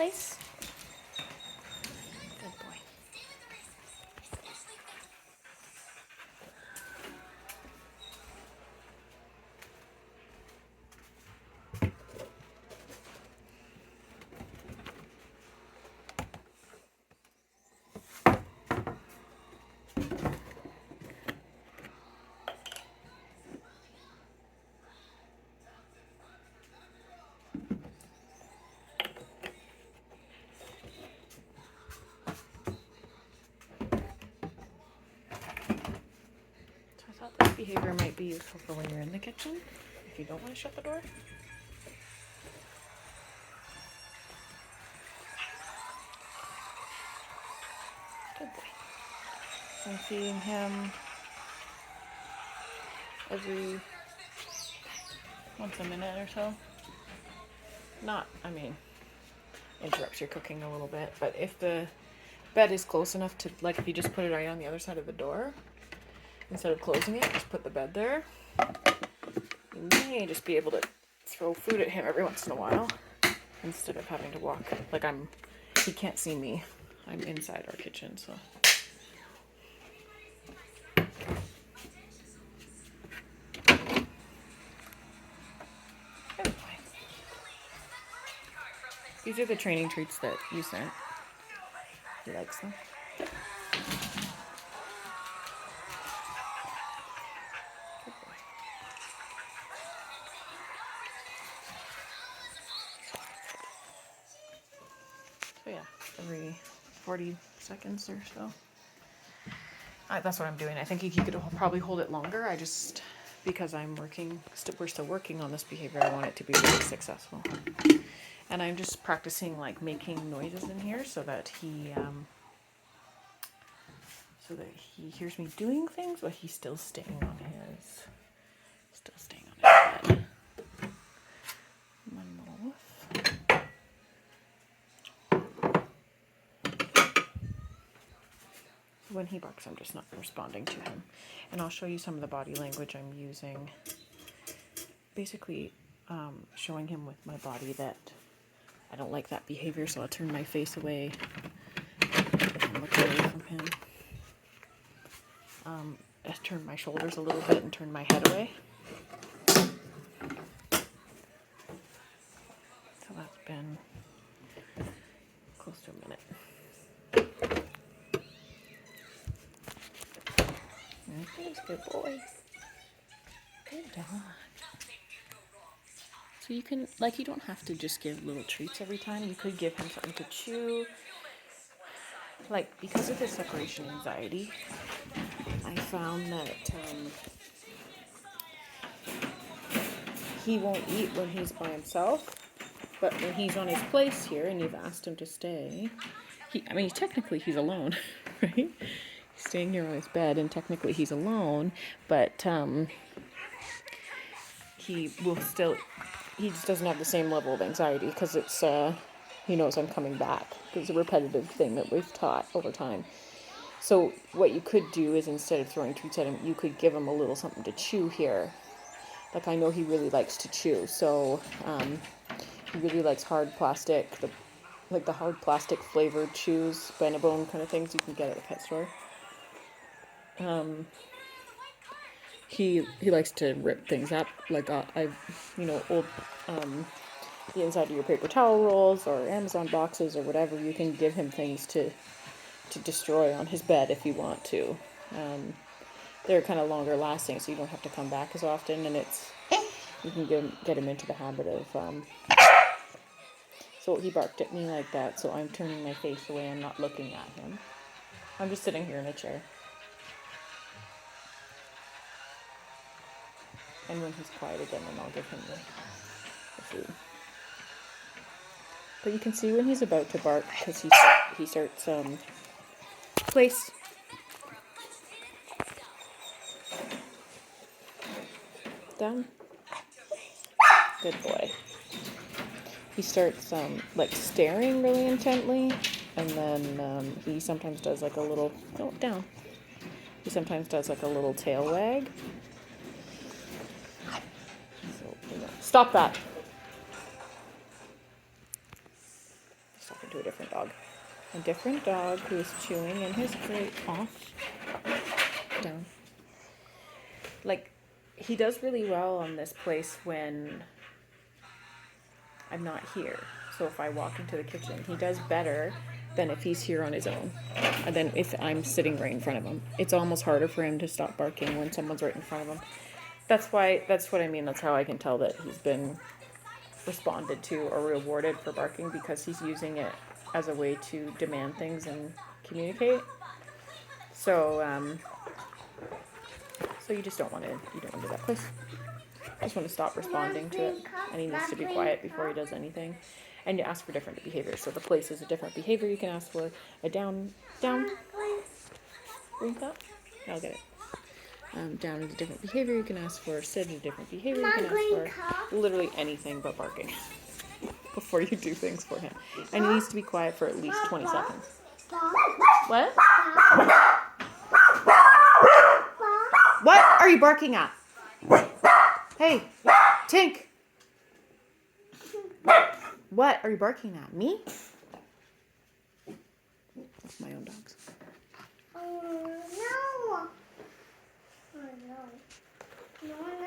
place? Good boy. I thought this behavior might be useful for when you're in the kitchen, if you don't want to shut the door. Good boy. I'm feeding him every once a minute or so. Not, I mean, interrupts your cooking a little bit, but if the bed is close enough to, like if you just put it right on the other side of the door, instead of closing it, just put the bed there. You may just be able to throw food at him every once in a while instead of having to walk. Like he can't see me. I'm inside our kitchen, so. These are the training treats that you sent. He likes them. So yeah, every 40 seconds or so. That's what I'm doing. I think he could probably hold it longer. I just, because we're still working on this behavior, I want it to be really successful. And I'm just practicing like making noises in here so that he hears me doing things, but he's still staying on his bed. One little whiff. When he barks, I'm just not responding to him. And I'll show you some of the body language I'm using. Basically, showing him with my body that I don't like that behavior, so I'll turn my face away and look away from him. I turn my shoulders a little bit and turn my head away. So that's been close to a minute. Good boy. Good dog. So you can, like, you don't have to just give little treats every time. You could give him something to chew. Like, because of his separation anxiety, I found that he won't eat when he's by himself, but when he's on his place here and you've asked him to stay, technically he's alone, right? He's staying here on his bed and technically he's alone, but he just doesn't have the same level of anxiety because it's, he knows I'm coming back. It's a repetitive thing that we've taught over time. So what you could do is instead of throwing treats at him, you could give him a little something to chew here. Like I know he really likes to chew, so he really likes hard plastic, the hard plastic flavored chews, Benebone kind of things you can get at the pet store. He likes to rip things up, like old the inside of your paper towel rolls or Amazon boxes or whatever. You can give him things to destroy on his bed if you want to. They're kind of longer lasting, so you don't have to come back as often, and you can get him into the habit of. So he barked at me like that, so I'm turning my face away. I'm not looking at him. I'm just sitting here in a chair. And when he's quiet again, then I'll give him the food. But you can see when he's about to bark, because he starts, place. Down. Good boy. He starts, staring really intently, and then, he sometimes does like a little, down. He sometimes does like a little tail wag. So, stop that. talking to a different dog. A different dog who is chewing in his crate. Off. Down. Like, he does really well on this place when I'm not here. So if I walk into the kitchen, he does better than if he's here on his own. And then if I'm sitting right in front of him. It's almost harder for him to stop barking when someone's right in front of him. That's what I mean. That's how I can tell that he's been responded to or rewarded for barking, because he's using it as a way to demand things and communicate. So you just don't want to do that. Please. Just want to stop responding to it, and he needs to be quiet before he does anything. And you ask for different behaviors. So the place is a different behavior you can ask for. A down. Green cup? I'll get it. Down is a different behavior you can ask for. Sit is a different behavior you can ask for. Literally anything but barking before you do things for him. And he needs to be quiet for at least 20 seconds. What? What are you barking at? Hey, Tink. What are you barking at? Me? That's my own dogs. Oh, no. Oh, no. No.